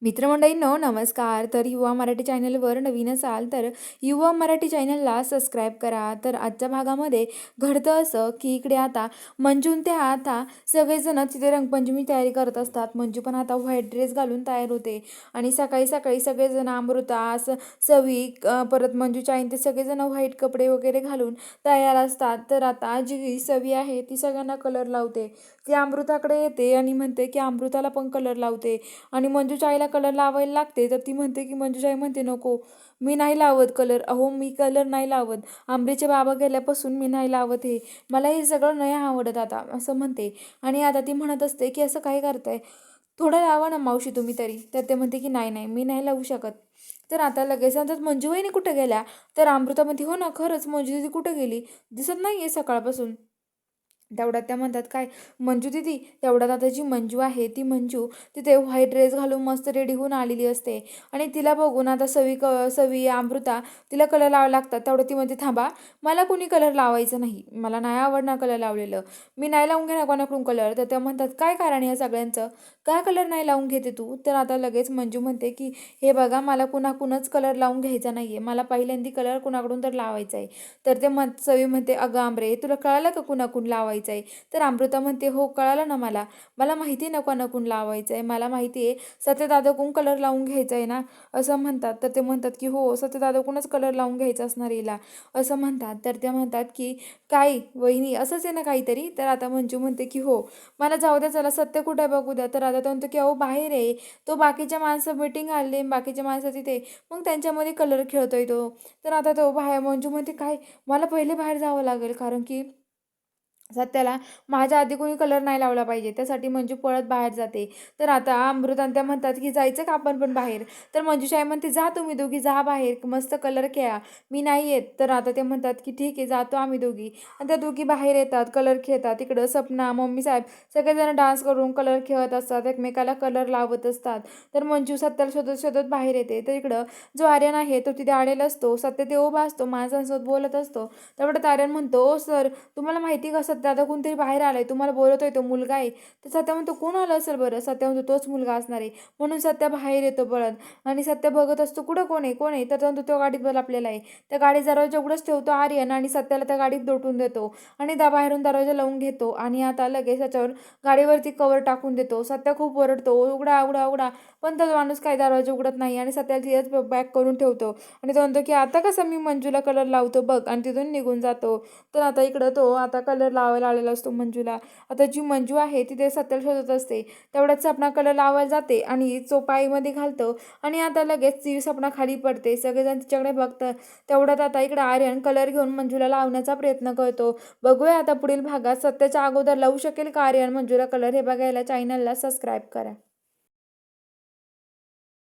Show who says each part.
Speaker 1: मित्रमंडळींनो नमस्कार. तर युवा मराठी चॅनलवर नवीन असाल तर युवा मराठी चॅनलला सबस्क्राईब करा. तर आजच्या भागामध्ये घडतं असं की इकडे आता मंजून ते आता सगळेजण तिथे रंगपंचमी तयारी करत असतात. मंजू पण आता व्हाईट ड्रेस घालून तयार होते आणि सकाळी सकाळी सगळेजण अमृता सवी परत मंजूच्या आईन ते सगळेजण व्हाईट कपडे वगैरे घालून तयार असतात. तर आता जी सवी आहे ती सगळ्यांना कलर लावते. ती अमृताकडे येते आणि म्हणते की अमृताला पण कलर लावते आणि मंजूच्या आईला कलर लावायला लागते. तर ती म्हणते की मंजूच्या आई म्हणते नको, मी नाही लावत कलर. अहो मी कलर नाही लावत, आंबरीचे बाबा गेल्यापासून मी नाही लावत, हे मला हे सगळं नाही आवडत आता असं म्हणते. आणि आता ती म्हणत असते की असं काय करताय, थोडं लावा ना मावशी तुम्ही तरी. तर ते म्हणते की नाही नाही मी नाही लावू शकत. तर आता लगेच म्हणतात मंजू वहिनी कुठं गेल्या. तर अमृता म्हणते हो ना खरंच मंजू दीदी कुठं गेली, दिसत नाही आहे सकाळपासून. तेवढ्यात त्या म्हणतात काय मंजू दीदी. तेवढ्यात आता जी मंजू आहे ती मंजू तिथे व्हाईट ड्रेस घालून मस्त रेडी होऊन आलेली असते. आणि तिला बघून आता सवी अमृता तिला कलर लावायला लागतात. तेवढं ती म्हणते थांबा, मला कोणी कलर लावायचं नाही, मला नाही आवडणार कलर लावलेलं, मी नाही लावून घेणार कोणाकडून कलर. तर त्या म्हणतात काय कारण आहे सगळ्यांचं, काय कलर नाही लावून घेते तू. तर आता लगेच मंजू म्हणते की हे बघा मला कुणाकुणच कलर लावून घ्यायचा नाही आहे, मला पहिल्यांदा कलर कुणाकडून तर लावायचा आहे. तर ते सवी म्हणते अगं आंबरे तुला कळालं का कुणाकडून लावायचं आहे. तर अमृता म्हणते हो कळालं ना, मला मला माहिती आहे ना कोणाकडून लावायचं आहे, मला माहिती आहे सत्यदादाकडून कलर लावून घ्यायचा आहे ना असं म्हणतात. तर ते म्हणतात की हो सत्यदादाकडूनच कलर लावून घ्यायचा असणार हिला असं म्हणतात. तर ते म्हणतात की काय वहिनी असंच आहे ना काहीतरी. तर आता मंजू म्हणते की हो मला जाऊ द्या, चला सत्य कुठे बघू द्या. तर आता तो म्हणतो की अहो बाहेर आहे तो, बाकीच्या माणसं मीटिंग आले बाकीच्या माणसं तिथे, मग त्यांच्यामध्ये कलर खेळतोय तो. तर आता तो बाहेर मंजू म्हणते काय मला पहिले बाहेर जावं लागेल, कारण की सत्याला माझ्या आधी कोणी कलर नाही लावला पाहिजे, त्यासाठी मंजू पळत बाहेर जाते. तर आता अमृता त्या म्हणतात की जायचं का आपण पण बाहेर. तर मंजूची आई म्हणते जा तुम्ही दोघी जा बाहेर मस्त कलर खेळा, मी नाही येत. तर आता ते म्हणतात की ठीक आहे जातो आम्ही दोघी. आणि त्या दोघी बाहेर येतात कलर खेळतात. तिकडं सपना मम्मी साहेब सगळेजण डान्स करून कलर खेळत असतात, एकमेकाला कलर लावत असतात. तर मंजू सत्याला शोधत शोधत बाहेर येते. तर इकडं जो आर्यन आहे तो तिथे आलेला असतो, सत्य ते उभा असतो माणसांसोबत बोलत असतो. तेवढं आर्यन म्हणतो ओ सर तुम्हाला माहिती का सत्य आता कोणतरी बाहेर आलाय, तुम्हाला बोलतोय तो मुलगा आहे. तर सत्य म्हणतो कोण आलं असेल बरं. सत्य म्हणतो तोच मुलगा असणार आहे. म्हणून सत्य बाहेर येतो पळत. आणि सत्य बघत असतो कुठं कोण आहे कोण आहे. तर म्हणतो तो गाडीत आपल्याला आहे. त्या गाडी दरवाजा उघडच ठेवतो आर्यन आणि सत्याला त्या गाडीत लोटून देतो आणि बाहेरून दरवाजा लावून घेतो. आणि आता लगेच त्याच्यावर गाडीवरती कवर टाकून देतो. सत्य खूप ओरडतो उघडा उघडा उघडा, पण तो माणूस काही दरवाजा उघडत नाही आणि सत्याला तिथेच बॅक करून ठेवतो. आणि तो म्हणतो की आता कसं मी मंजूला कलर लावतो बघ, आणि तिथून निघून जातो. तर आता इकडं तो आता कलर लावायला आलेला असतो मंजूला. आता जी मंजू आहे ती ते सत्याला शोधत असते. तेवढ्यात सपना कलर लावायला जाते आणि चोपाईमध्ये घालतो. आणि आता लगेच ती सपना खाली पडते, सगळेजण तिच्याकडे बघतात. तेवढ्यात आता इकडे आर्यन कलर घेऊन मंजूला लावण्याचा प्रयत्न करतो. बघूया आता पुढील भागात सत्याच्या अगोदर लावू शकेल का आर्यन मंजूला कलर, हे बघायला चॅनलला सबस्क्राईब करा.